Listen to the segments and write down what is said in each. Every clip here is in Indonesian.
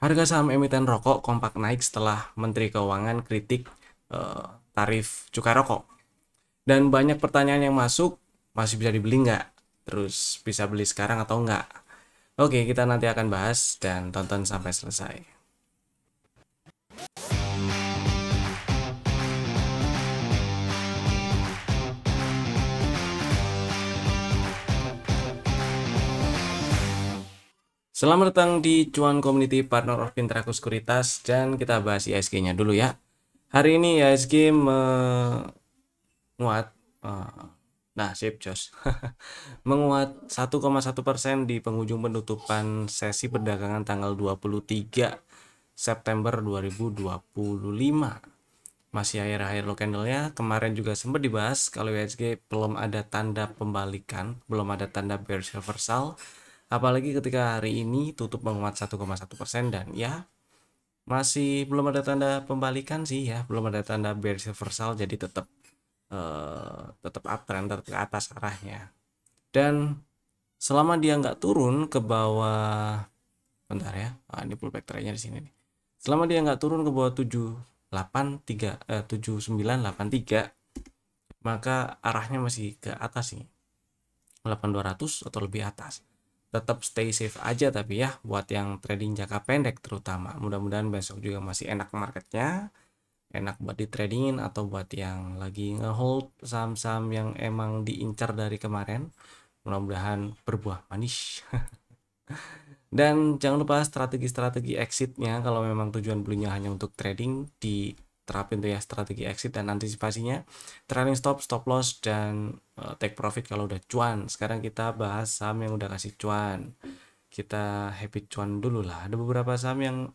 Harga saham emiten rokok kompak naik setelah Menteri Keuangan kritik tarif cukai rokok. Dan banyak pertanyaan yang masuk, masih bisa dibeli nggak? Terus bisa beli sekarang atau nggak? Oke, kita nanti akan bahas dan tonton sampai selesai. Selamat datang di Cuan Community Partner of Pintraku Sekuritas dan kita bahas ISG-nya dulu ya. Hari ini ISG menguat, nah sip jos, menguat 1,1% di penghujung penutupan sesi perdagangan tanggal 23 September 2025. Masih akhir-akhir low candle-nya. Kemarin juga sempat dibahas kalau ISG belum ada tanda pembalikan, belum ada tanda bearish reversal. Apalagi ketika hari ini tutup menguat 1,1% dan ya masih belum ada tanda pembalikan sih ya, belum ada tanda bearish reversal, jadi tetap uptrend, tetap ke atas arahnya. Dan selama dia nggak turun ke bawah, bentar ya, ini pullback trendnya di sini nih. Selama dia nggak turun ke bawah 7983, maka arahnya masih ke atas nih, 8200 atau lebih atas. Tetap stay safe aja tapi ya buat yang trading jangka pendek terutama. Mudah-mudahan besok juga masih enak marketnya, enak buat di tradingin, atau buat yang lagi ngehold saham-saham yang emang diincar dari kemarin, mudah-mudahan berbuah manis. Dan jangan lupa strategi-strategi exitnya, kalau memang tujuan belinya hanya untuk trading, diterapin tuh ya strategi exit dan antisipasinya, trailing stop, stop loss, dan take profit kalau udah cuan. Sekarang kita bahas saham yang udah kasih cuan. Kita happy cuan dulu lah. Ada beberapa saham yang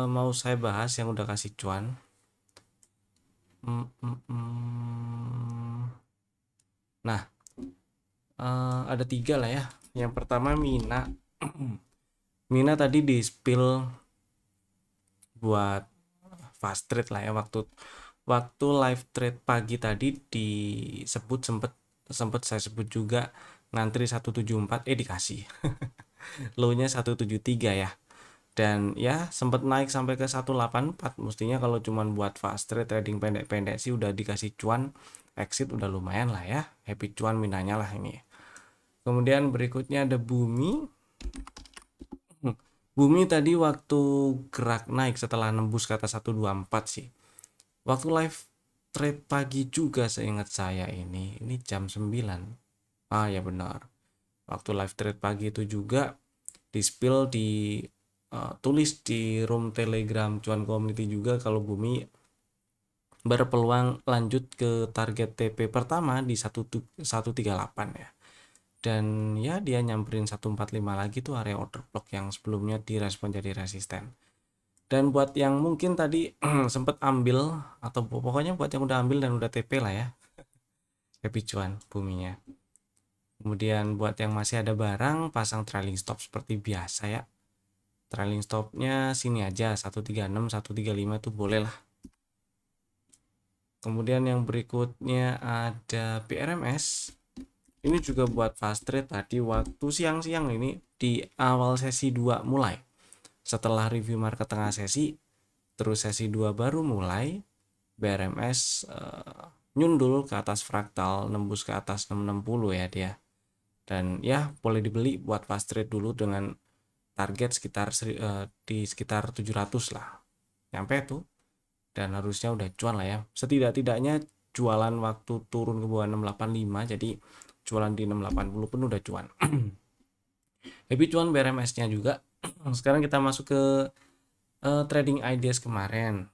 mau saya bahas yang udah kasih cuan. Nah, ada 3 lah ya. Yang pertama Mina. Mina tadi di spill buat fast trade lah ya, waktu live trade pagi tadi disebut, sempet saya sebut juga ngantri 174, dikasih low-nya 173 ya, dan ya sempat naik sampai ke 184. Mestinya kalau cuman buat fast trade trading pendek-pendek sih udah dikasih cuan, exit udah lumayan lah ya, happy cuan Minanya lah ini. Kemudian berikutnya ada Bumi. Bumi tadi waktu gerak naik setelah nembus ke atas 124 sih. Waktu live trade pagi juga seingat saya ini jam 9. Ya benar. Waktu live trade pagi itu juga di spill, tulis di room Telegram Cuan Community juga kalau Bumi berpeluang lanjut ke target TP pertama di 138 ya. Dan ya dia nyamperin 145 lagi tuh area order block yang sebelumnya direspon jadi resisten. Dan buat yang mungkin tadi sempat ambil, atau pokoknya buat yang udah ambil dan udah TP lah ya, happy cuan Buminya. Kemudian buat yang masih ada barang, pasang trailing stop seperti biasa ya. Trailing stopnya sini aja, 136, 135 tuh boleh lah. Kemudian yang berikutnya ada PRMS. Ini juga buat fast trade tadi waktu siang-siang ini di awal sesi 2 mulai. Setelah review market tengah sesi, terus sesi 2 baru mulai, BRMS nyundul ke atas fraktal, nembus ke atas 660 ya dia. Dan ya boleh dibeli buat fast trade dulu dengan target di sekitar 700 lah. Nyampe tuh. Dan harusnya udah cuan lah ya. Setidak-tidaknya jualan waktu turun ke bawah 685, jadi jualan di 680 pun udah cuan. Happy cuan BRMS-nya juga. Sekarang kita masuk ke trading ideas kemarin.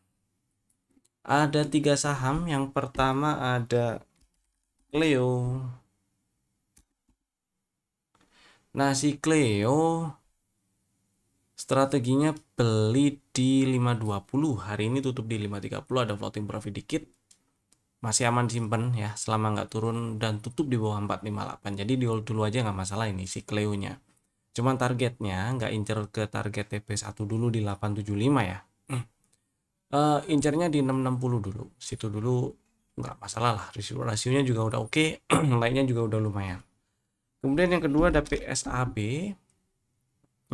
Ada 3 saham. Yang pertama ada Cleo. Nah, si Cleo strateginya beli di 520. Hari ini tutup di 530, ada floating profit dikit. Masih aman simpen ya selama nggak turun dan tutup di bawah 458. Jadi di hold dulu aja nggak masalah ini si Cleo-nya. Cuman targetnya nggak incer ke target TP1 dulu di 875 ya. Incernya di 660 dulu. Situ dulu nggak masalah lah. Rasionya juga udah oke, lainnya juga udah lumayan. Kemudian yang kedua ada PSAB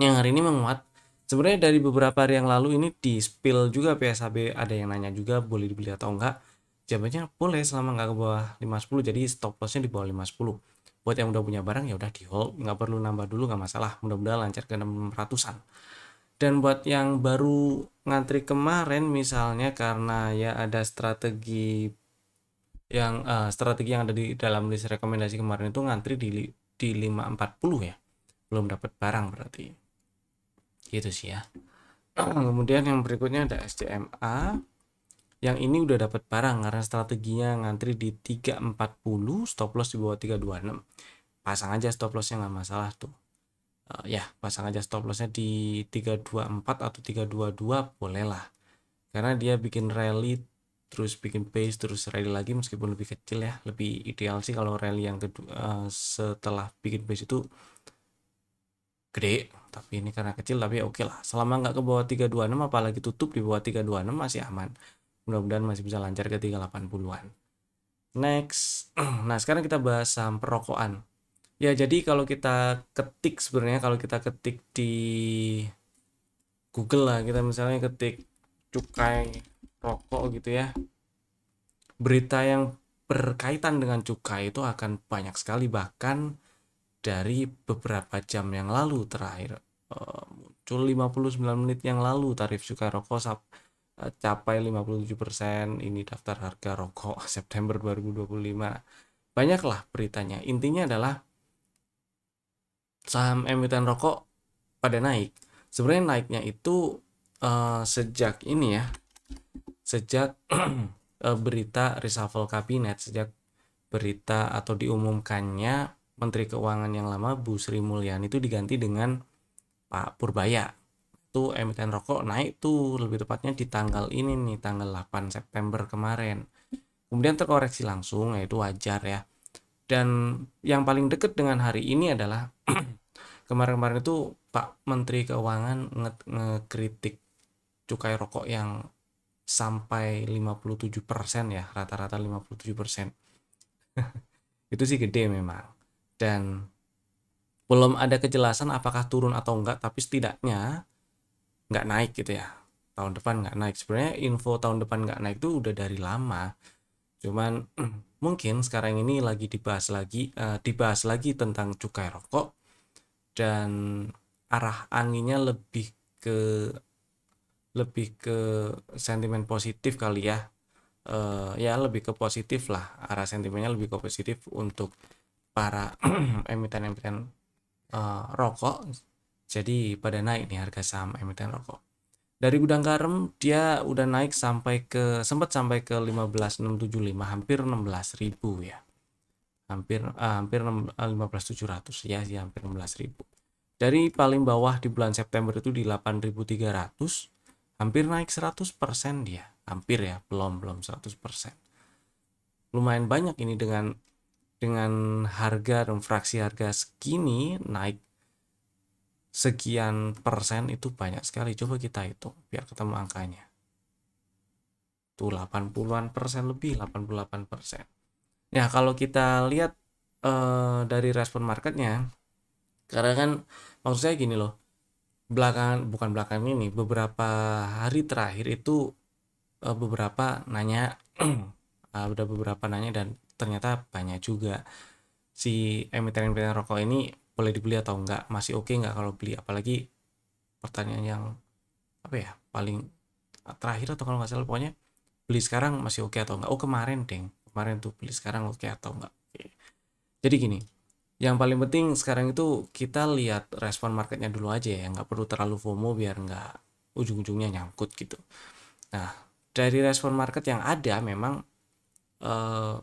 yang hari ini menguat Sebenarnya dari beberapa hari yang lalu ini di spill juga PSHB, ada yang nanya juga boleh dibeli atau enggak. Jawabannya boleh selama nggak ke bawah 510, jadi stop lossnya di bawah 510. Buat yang udah punya barang ya udah di hold, nggak perlu nambah dulu, nggak masalah. Mudah-mudahan lancar ke 600-an. Dan buat yang baru ngantri kemarin misalnya karena ya ada strategi yang ada di dalam list rekomendasi kemarin itu ngantri di 540 ya. Belum dapat barang berarti. Gitu sih ya. Kemudian yang berikutnya ada SCMA. Yang ini udah dapat barang karena strateginya ngantri di 340, stop loss di bawah 326. Pasang aja stop lossnya nggak masalah tuh. Ya, pasang aja stop lossnya di 324 atau 322 boleh lah. Karena dia bikin rally, terus bikin base, terus rally lagi meskipun lebih kecil ya. Lebih ideal sih kalau rally yang kedua setelah bikin base itu gede, tapi ini karena kecil tapi oke lah. Selama nggak ke bawah 326 apalagi tutup di bawah 326 masih aman. Mudah-mudahan masih bisa lancar ke 380-an. Next. Nah, sekarang kita bahas saham perokokan. Ya, jadi kalau kita ketik sebenarnya kalau kita ketik di Google lah, kita misalnya ketik cukai rokok gitu ya. Berita yang berkaitan dengan cukai itu akan banyak sekali, bahkan dari beberapa jam yang lalu terakhir muncul 59 menit yang lalu tarif cukai rokok capai 57%. Ini daftar harga rokok September 2025. Banyaklah beritanya. Intinya adalah saham emiten rokok pada naik. Sebenarnya naiknya itu sejak ini ya, sejak berita reshuffle kabinet, sejak berita atau diumumkannya Menteri Keuangan yang lama Bu Sri Mulyani itu diganti dengan Pak Purbaya. Itu emiten rokok naik tuh, lebih tepatnya di tanggal ini nih, tanggal 8 September kemarin. Kemudian terkoreksi langsung, yaitu wajar ya. Dan yang paling dekat dengan hari ini adalah kemarin-kemarin itu Pak Menteri Keuangan ngekritik cukai rokok yang sampai 57% ya, rata-rata 57%. Itu sih gede memang. Dan belum ada kejelasan apakah turun atau enggak, tapi setidaknya nggak naik gitu ya. Tahun depan nggak naik. Sebenarnya info tahun depan nggak naik itu udah dari lama. Cuman mungkin sekarang ini lagi dibahas lagi tentang cukai rokok, dan arah anginnya lebih ke sentimen positif kali ya. Ya lebih ke positif lah, arah sentimennya lebih ke positif untuk para emiten-emiten rokok. Jadi pada naik nih harga saham emiten rokok. Dari gudang garam dia udah naik sempat sampai ke 15.675, hampir 16.000 ya. Hampir 15.700 ya, sih hampir 16.000. Dari paling bawah di bulan September itu di 8.300, hampir naik 100% dia. Hampir ya, belum 100%. Lumayan banyak ini dengan harga dan fraksi harga segini naik sekian persen, itu banyak sekali. Coba kita hitung biar ketemu angkanya. Tuh 80-an persen lebih, 88%. Ya, kalau kita lihat dari respon marketnya, karena kan maksud saya gini loh, bukan belakangan ini, beberapa hari terakhir itu beberapa nanya udah beberapa nanya dan ternyata banyak juga si emiten-emiten rokok ini boleh dibeli atau enggak, masih oke enggak kalau beli, apalagi pertanyaan yang apa ya, paling terakhir atau kalau nggak salah pokoknya beli sekarang masih oke atau enggak. Oh kemarin tuh beli sekarang oke atau enggak. Jadi gini, yang paling penting sekarang itu kita lihat respon marketnya dulu aja ya, nggak perlu terlalu FOMO biar nggak ujung-ujungnya nyangkut gitu. Nah, dari respon market yang ada memang eh,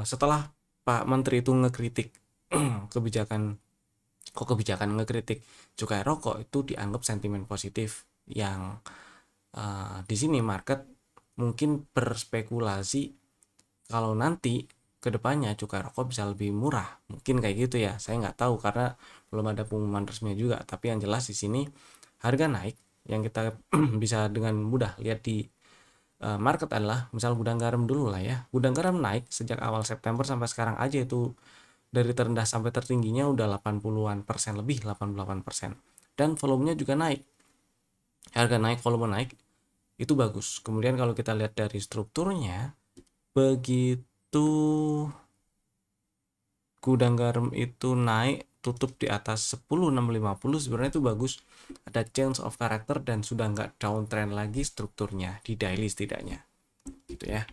setelah Pak Menteri itu ngekritik kebijakan ngekritik cukai rokok, itu dianggap sentimen positif yang di sini market mungkin berspekulasi kalau nanti kedepannya cukai rokok bisa lebih murah, mungkin kayak gitu ya. Saya nggak tahu karena belum ada pengumuman resmi juga, tapi yang jelas di sini harga naik yang kita bisa dengan mudah lihat di market adalah misal gudang garam dulu lah ya. Gudang garam naik sejak awal September sampai sekarang aja itu dari terendah sampai tertingginya udah 80-an persen lebih, 88%. Dan volumenya juga naik. Harga naik, volume naik, itu bagus. Kemudian kalau kita lihat dari strukturnya, begitu gudang garam itu naik tutup di atas 10.650 sebenarnya itu bagus, ada change of character dan sudah nggak downtrend lagi strukturnya di daily setidaknya gitu ya.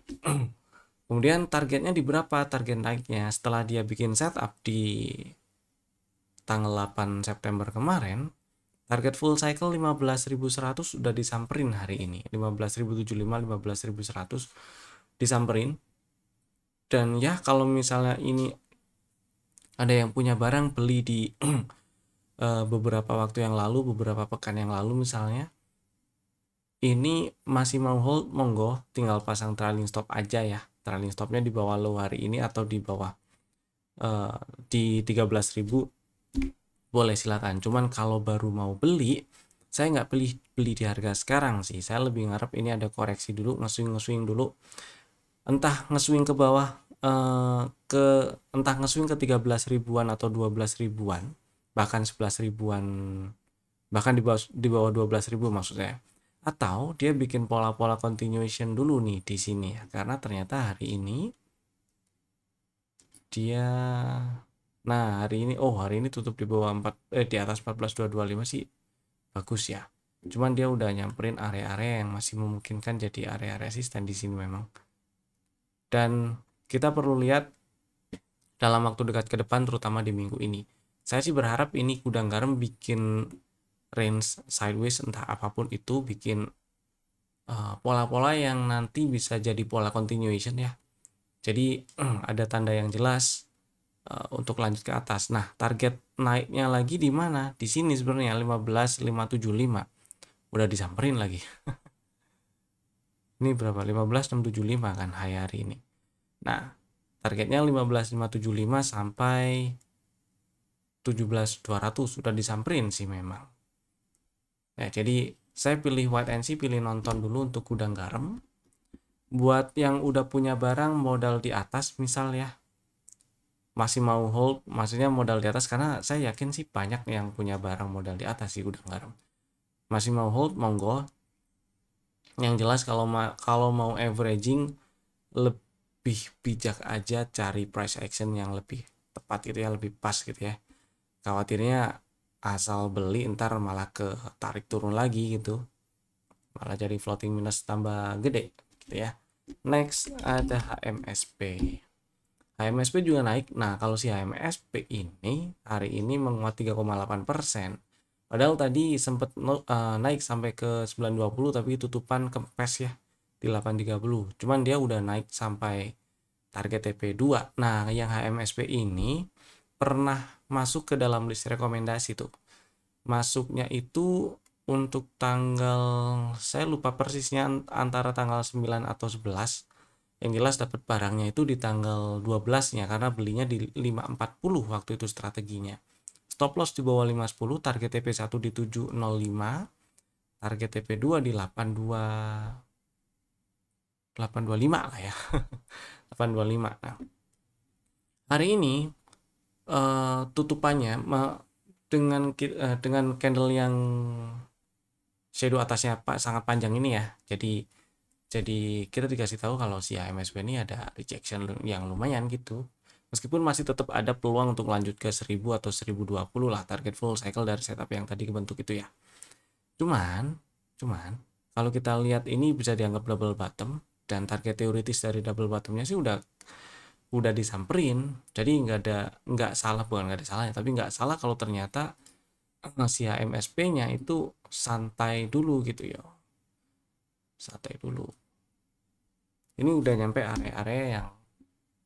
Kemudian targetnya di berapa? Target naiknya setelah dia bikin setup di tanggal 8 September kemarin, target full cycle 15.100 sudah disamperin hari ini. 15.075, 15.100 disamperin. Dan ya kalau misalnya ini ada yang punya barang beli di beberapa waktu yang lalu, beberapa pekan yang lalu misalnya, ini masih mau hold, monggo tinggal pasang trailing stop aja ya. Trailing stopnya di bawah low hari ini atau di bawah di 13.000 boleh silakan. Cuman kalau baru mau beli, saya nggak beli di harga sekarang sih. Saya lebih ngarep ini ada koreksi dulu, nge-swing dulu, entah nge-swing ke bawah entah nge-swing ke 13 ribuan atau 12 ribuan, bahkan 11 ribuan, bahkan di bawah 12 ribu maksud saya. Atau dia bikin pola-pola continuation dulu nih di sini ya, karena ternyata hari ini dia hari ini tutup di bawah di atas 14.225 sih bagus ya. Cuman dia udah nyamperin area-area yang masih memungkinkan jadi area resisten di sini memang. Dan kita perlu lihat dalam waktu dekat ke depan, terutama di minggu ini. Saya sih berharap ini gudang garam bikin range sideways, entah apapun itu, bikin pola-pola yang nanti bisa jadi pola continuation ya. Jadi ada tanda yang jelas untuk lanjut ke atas. Nah, target naiknya lagi di mana? Di sini sebenarnya 15.575. Udah disamperin lagi. Ini berapa? 15.675 kan hari ini. Nah, targetnya 15.575 sampai 17.200 sudah disamperin sih memang. Ya, jadi saya pilih wait and see, pilih nonton dulu untuk gudang garam. Buat yang udah punya barang modal di atas misal ya, masih mau hold, maksudnya modal di atas, karena saya yakin sih banyak yang punya barang modal di atas sih gudang garam. Masih mau hold, monggo. Yang jelas kalau mau averaging, lebih bijak aja cari price action yang lebih tepat gitu ya, lebih pas gitu ya. Khawatirnya asal beli ntar malah ke tarik turun lagi gitu, malah jadi floating minus tambah gede gitu ya. Next ada HMSP. HMSP juga naik. Nah, kalau si HMSP ini hari ini menguat 3,8%. Padahal tadi sempat naik sampai ke 920 tapi tutupan kempes ya di 830. Cuman dia udah naik sampai target TP2. Nah, yang HMSP ini pernah masuk ke dalam list rekomendasi tuh. Masuknya itu untuk tanggal, saya lupa persisnya, antara tanggal 9 atau 11. Yang jelas dapat barangnya itu di tanggal 12-nya karena belinya di 540 waktu itu strateginya. Stop loss di bawah 510, target TP1 di 705, target TP2 di 825 lah ya. 825. Nah, hari ini tutupannya dengan candle yang shadow atasnya sangat panjang ini ya. Jadi kita dikasih tahu kalau si HMSP ini ada rejection yang lumayan gitu. Meskipun masih tetap ada peluang untuk lanjut ke 1000 atau 1020 lah target full cycle dari setup yang tadi kebentuk itu ya. Cuman kalau kita lihat ini bisa dianggap double bottom, dan target teoritis dari double bottomnya sih udah disamperin. Jadi nggak salah, bukan nggak ada salahnya, tapi nggak salah kalau ternyata si HMSP-nya itu santai dulu gitu ya. Santai dulu. Ini udah nyampe area-area yang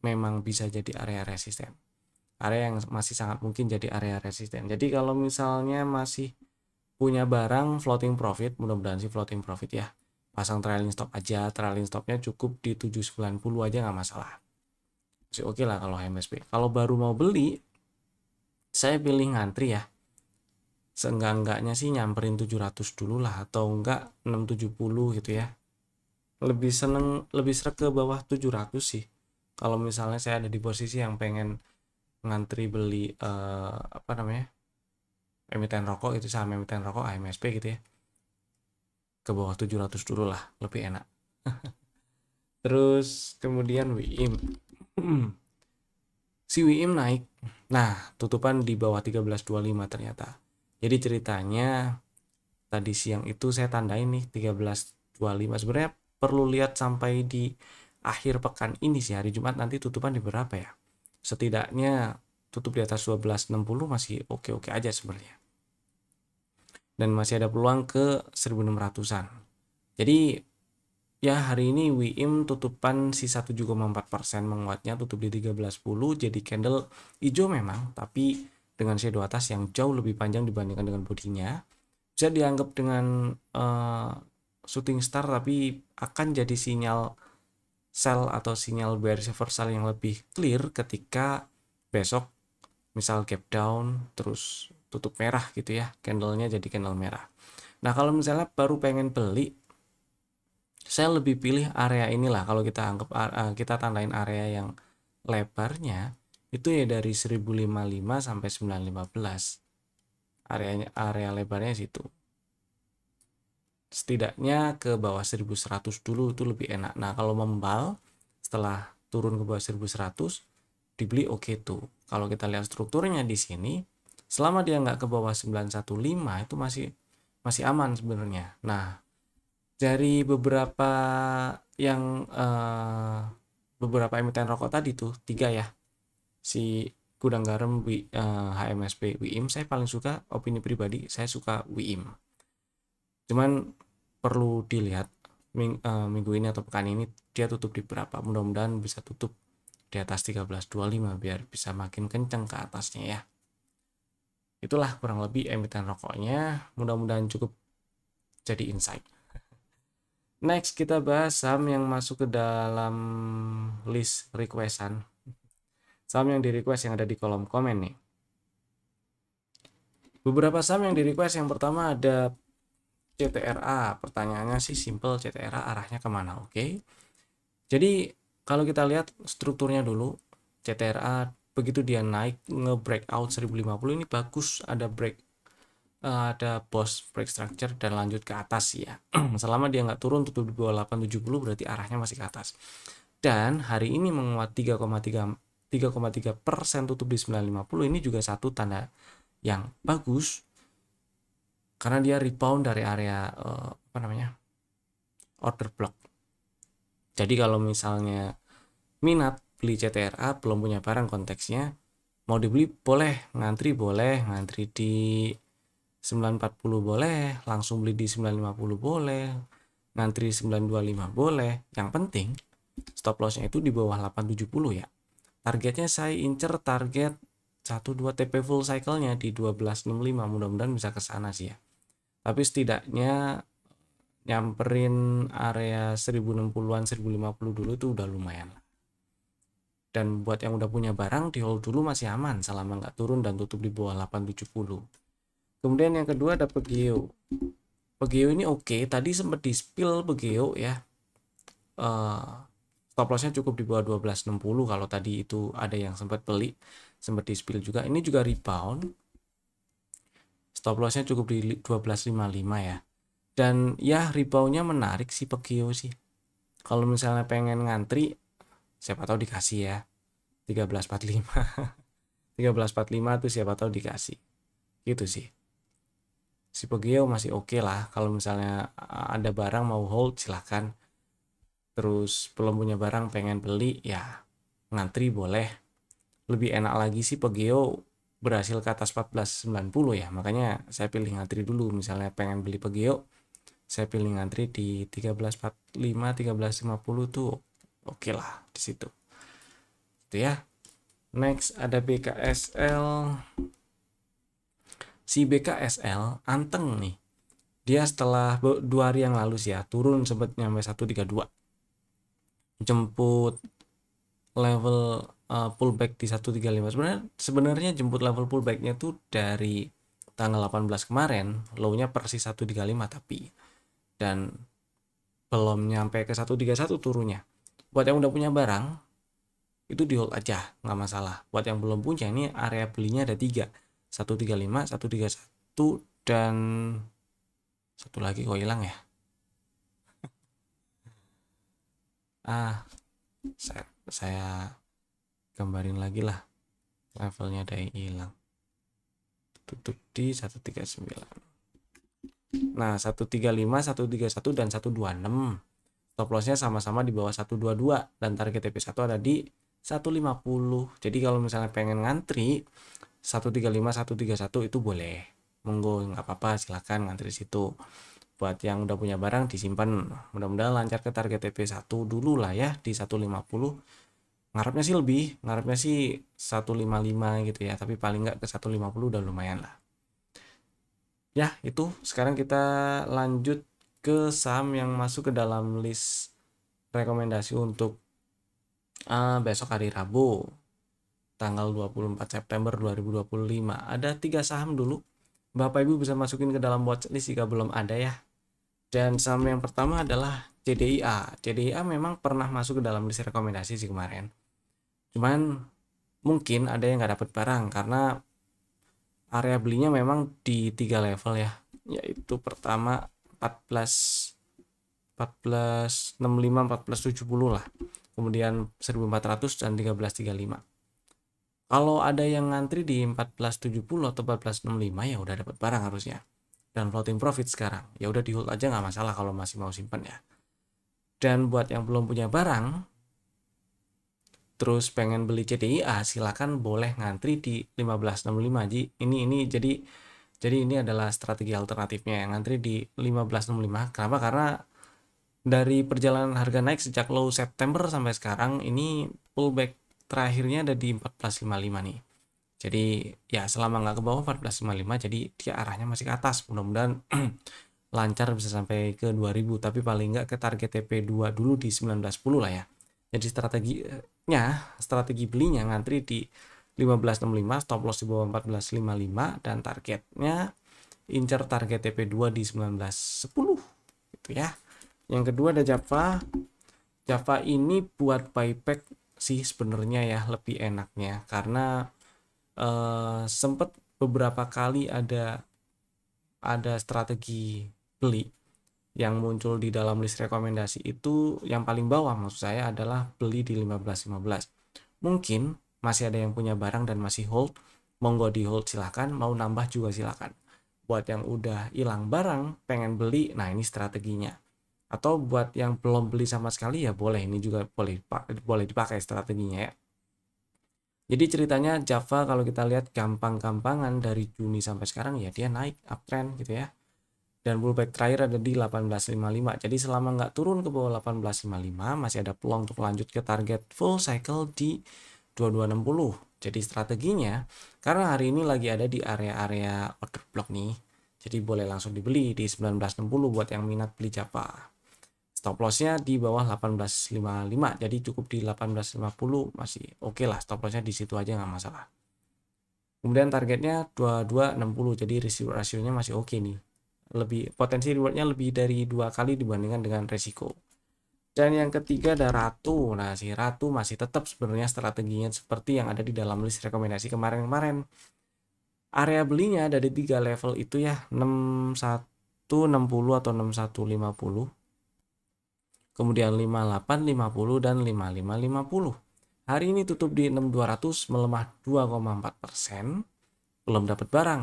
memang bisa jadi area resisten. Area yang masih sangat mungkin jadi area resisten. Jadi kalau misalnya masih punya barang floating profit, mudah-mudahan sih floating profit ya. Pasang trailing stop aja, trailing stopnya cukup di 790 aja nggak masalah. Masih oke lah kalau HMSP. Kalau baru mau beli, saya pilih ngantri ya. Seenggak-enggaknya sih nyamperin 700 dulu lah, atau enggak 670 gitu ya. Lebih srek ke bawah 700 sih. Kalau misalnya saya ada di posisi yang pengen ngantri beli apa namanya, emiten rokok itu, saham emiten rokok AMSP gitu ya, ke bawah 700 dulu lah, lebih enak. Terus kemudian WIM. Si WIM naik. Nah, tutupan di bawah 13.25 ternyata. Jadi ceritanya tadi siang itu saya tandain nih 13.25. Sebenarnya perlu lihat sampai di akhir pekan ini sih, hari Jumat nanti tutupan di berapa ya. Setidaknya tutup di atas 12.60 masih oke-oke aja sebenarnya. Dan masih ada peluang ke 1.600-an. Jadi ya hari ini WIM tutupan sisa 7,4% menguatnya, tutup di 13.10, jadi candle hijau memang, tapi dengan shadow atas yang jauh lebih panjang dibandingkan dengan bodinya. Bisa dianggap dengan shooting star, tapi akan jadi sinyal sell atau sinyal bearish reversal yang lebih clear ketika besok misal gap down terus tutup merah gitu ya, candlenya jadi candle merah. Nah kalau misalnya baru pengen beli, saya lebih pilih area inilah. Kalau kita anggap kita tandain area yang lebarnya itu ya dari 1055 sampai 915. Area lebarnya situ. Setidaknya ke bawah 1100 dulu itu lebih enak. Nah, kalau membal setelah turun ke bawah 1100 dibeli oke tuh. Kalau kita lihat strukturnya di sini, selama dia nggak ke bawah 915 itu masih aman sebenarnya. Nah, dari beberapa yang beberapa emiten rokok tadi tuh 3 ya, si Gudang Garam, HMSP, WIM, saya paling suka, opini pribadi saya suka WIM. Cuman perlu dilihat minggu ini atau pekan ini dia tutup di berapa. Mudah-mudahan bisa tutup di atas 13.25 biar bisa makin kenceng ke atasnya ya. Itulah kurang lebih emiten rokoknya, mudah-mudahan cukup jadi insight. Next kita bahas saham yang masuk ke dalam list requestan. Saham yang di request yang ada di kolom komen nih. Beberapa saham yang di request, yang pertama ada CTRA. Pertanyaannya sih simple, CTRA arahnya kemana? Oke. Jadi kalau kita lihat strukturnya dulu, CTRA begitu dia naik nge-breakout 1050 ini bagus, ada boss break structure dan lanjut ke atas ya. Selama dia nggak turun tutup di bawah 870 berarti arahnya masih ke atas. Dan hari ini menguat 3,3% tutup di 950, ini juga satu tanda yang bagus karena dia rebound dari area order block. Jadi kalau misalnya minat beli CTRA, belum punya barang konteksnya, mau dibeli boleh, ngantri di 940 boleh, langsung beli di 950 boleh, ngantri 925 boleh. Yang penting stop lossnya itu di bawah 870 ya. Targetnya saya incer target 1-2 TP full cycle-nya di 1265, mudah-mudahan bisa ke sana sih ya. Tapi setidaknya nyamperin area 1060-an 1050 dulu itu udah lumayan. Dan buat yang udah punya barang di hold dulu masih aman selama nggak turun dan tutup di bawah 870. Kemudian yang kedua ada Pegeo. Pegeo ini oke, tadi sempat di spill Pegeo ya. Stop lossnya cukup di bawah 1260 kalau tadi itu ada yang sempat beli, sempat di spill juga. Ini juga rebound. Stop lossnya cukup di 1255 ya. Dan ya reboundnya menarik sih Pegeo sih. Kalau misalnya pengen ngantri, siapa tahu dikasih ya. 1345. 1345 tuh siapa tahu dikasih. Gitu sih. Si Pegeo masih oke lah. Kalau misalnya ada barang mau hold silahkan. Terus belum punya barang pengen beli ya ngantri boleh. Lebih enak lagi sih Pegeo berhasil ke atas 1490 ya. Makanya saya pilih ngantri dulu. Misalnya pengen beli Pegeo, saya pilih ngantri di 1345, 1350 tuh oke lah di situ. Itu ya. Next ada BKSL. Si BKSL anteng nih. Dia setelah 2 hari yang lalu sih ya, turun sempat nyampe 132. Jemput level pullback di 135. Sebenarnya jemput level pullbacknya tuh dari tanggal 18 kemarin, low-nya persis 135 tapi. Dan belum nyampe ke 131 turunnya. Buat yang udah punya barang, itu di hold aja, nggak masalah. Buat yang belum punya, ini area belinya ada 3, 135, 131, dan satu lagi kok hilang ya. Saya gambarin lagi lah, levelnya ada yang hilang. Tutup di 139. Nah, 135, 131, dan 126. Stop lossnya sama-sama di bawah 122 dan target TP1 ada di 150. Jadi kalau misalnya pengen ngantri 135, 131 itu boleh, monggo, nggak apa-apa, silakan ngantri situ. Buat yang udah punya barang disimpan, mudah-mudahan lancar ke target TP1 dulu lah ya di 150. Ngarepnya sih 155 gitu ya, tapi paling nggak ke 150 udah lumayan lah. Ya, itu sekarang kita lanjut ke saham yang masuk ke dalam list rekomendasi untuk besok hari Rabu tanggal 24 September 2025. Ada 3 saham dulu. Bapak Ibu bisa masukin ke dalam watchlist jika belum ada ya. Dan saham yang pertama adalah CDIA. CDIA memang pernah masuk ke dalam list rekomendasi sih kemarin. Cuman mungkin ada yang nggak dapat barang karena area belinya memang di 3 level ya. Yaitu pertama 1465, 1470 lah. Kemudian 1400 dan 1335. Kalau ada yang ngantri di 1470 atau 1465 ya udah dapat barang harusnya. Dan floating profit sekarang, ya udah di hold aja nggak masalah kalau masih mau simpan ya. Dan buat yang belum punya barang, terus pengen beli CDIA, silakan boleh ngantri di 1565. Jadi ini adalah strategi alternatifnya yang ngantri di 1565. Kenapa? Karena dari perjalanan harga naik sejak low September sampai sekarang ini pullback terakhirnya ada di 1455 nih. Jadi ya selama nggak ke bawah 1455, jadi dia arahnya masih ke atas. Mudah-mudahan lancar bisa sampai ke 2000, tapi paling nggak ke target TP2 dulu di 1910 lah ya. Jadi strategi belinya ngantri di 1565, stop loss di bawah 1455, dan targetnya incer target TP2 di 1910 gitu ya. Yang kedua ada Java. Java ini buat buyback sih sebenarnya ya lebih enaknya, karena sempat beberapa kali ada strategi beli yang muncul di dalam list rekomendasi itu. Yang paling bawah maksud saya adalah beli di 15.15. Mungkin masih ada yang punya barang dan masih hold, monggo di hold silahkan, mau nambah juga silahkan. Buat yang udah hilang barang pengen beli, nah ini strateginya. Atau buat yang belum beli sama sekali ya boleh, ini juga boleh dipakai strateginya ya. Jadi ceritanya Java kalau kita lihat gampang-gampangan dari Juni sampai sekarang ya dia naik uptrend gitu ya. Dan pullback terakhir ada di 1855. Jadi selama nggak turun ke bawah 1855 masih ada peluang untuk lanjut ke target full cycle di 2260. Jadi strateginya karena hari ini lagi ada di area-area order block nih. Jadi boleh langsung dibeli di 1960 buat yang minat beli Java. Stop lossnya di bawah 1855, jadi cukup di 1850 masih oke lah, stop lossnya di situ aja nggak masalah. Kemudian targetnya 2260, jadi rasionya masih oke nih, lebih potensi rewardnya lebih dari 2 kali dibandingkan dengan resiko. Dan yang ketiga ada Ratu. Nah si Ratu masih tetap sebenarnya strateginya seperti yang ada di dalam list rekomendasi kemarin-kemarin. Area belinya ada di 3 level itu ya, 6160 atau 6150. Kemudian 58, 50, dan 55, 50. Hari ini tutup di 6200, melemah 2,4%. Belum dapat barang.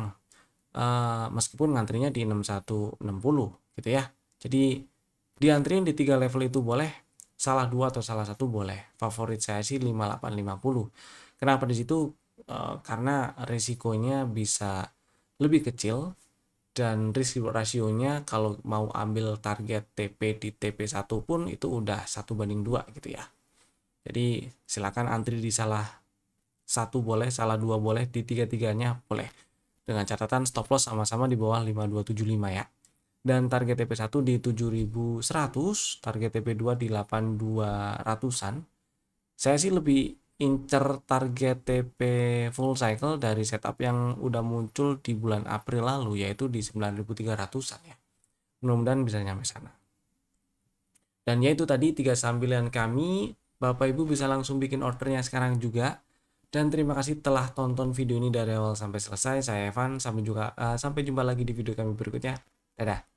Meskipun ngantrinya di 6160 gitu ya. Jadi diantrin di 3 level itu boleh. Salah 2 atau salah 1 boleh. Favorit saya sih 58, 50. Kenapa di situ? Karena risikonya bisa lebih kecil. Dan risk reward rasionya kalau mau ambil target TP di TP1 pun itu udah 1:2 gitu ya. Jadi silakan antri di salah 1 boleh, salah 2 boleh, di 3-tiganya boleh. Dengan catatan stop loss sama-sama di bawah 5275 ya. Dan target TP1 di 7100, target TP2 di 8200-an. Saya sih lebih incer target TP full cycle dari setup yang udah muncul di bulan April lalu, yaitu di 9300-an ya. Mudah-mudahan bisa nyampe sana. Dan yaitu tadi 3 saham pilihan kami Bapak Ibu bisa langsung bikin ordernya sekarang juga. Dan terima kasih telah tonton video ini dari awal sampai selesai. Saya Evan, sampai jumpa lagi di video kami berikutnya. Dadah.